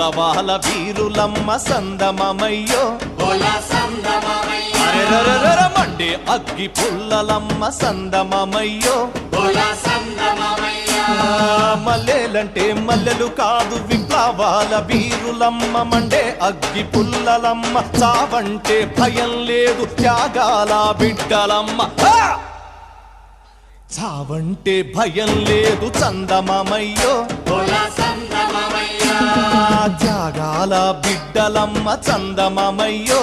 విప్లవాల Veerulamma సందమమయ్యో Monday అగ్గి పుల్లలమ్మ సందమమయ్యో మల్లెలంటే మల్లెలు కాదు విప్లవాల వీరులమ్మ మండే అగ్గి పుల్లలమ్మ చావంటే భయం లేదు త్యాగాల బిడ్డలమ్మ చావంటే భయం లేదు చందమమయ్యో త్యాగాల బిడ్డలమ్మ చందమమయ్యో